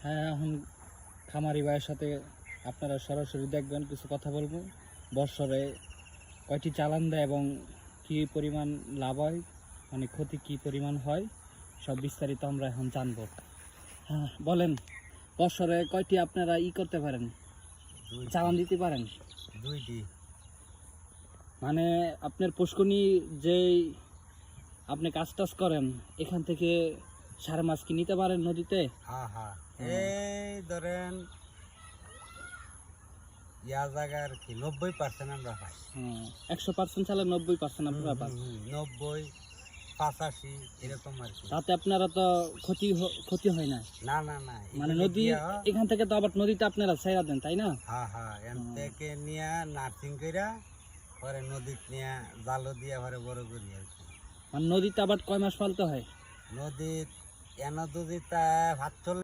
হ্যাঁ, এখন খামারি ভাইয়ের সাথে আপনারা সরাসরি দেখবেন, কিছু কথা বলবো। বৎসরে কয়টি চালান দেয় এবং কী পরিমাণ লাভ হয়, মানে ক্ষতি কী পরিমাণ হয়, সব বিস্তারিত আমরা এখন জানবো। হ্যাঁ বলেন, বৎসরে কয়টি আপনারা করতে পারেন, চালান দিতে পারেন? দুইটি। মানে আপনার পুষ্করণী যেই আপনি কাজ টাজ করেন, এখান থেকে সারা মাছ কি নিতে পারেন নদীতে? হ্যাঁ হ্যাঁ, এই ধরেন ইয়া জায়গার কি 90% আমরা পাই। 100% চালে 90% আপনারা পান। 90, 85 এরকম আর কি। তাতে আপনারা তো ক্ষতি হয় না? না না না, মানে নদী এখান থেকে তো আবার নদীতে আপনারা ছেড়া দেন, তাই না? হ্যাঁ হ্যাঁ, এখান থেকে নিয়ে নার্সিং কইরা পরে নদীতে নিয়ে জালও দিয়ে পরে বড় করি আর কি। মানে নদীতে আবার কয় মাস পালতে হয়? নদীত এন নদীতে ৪৭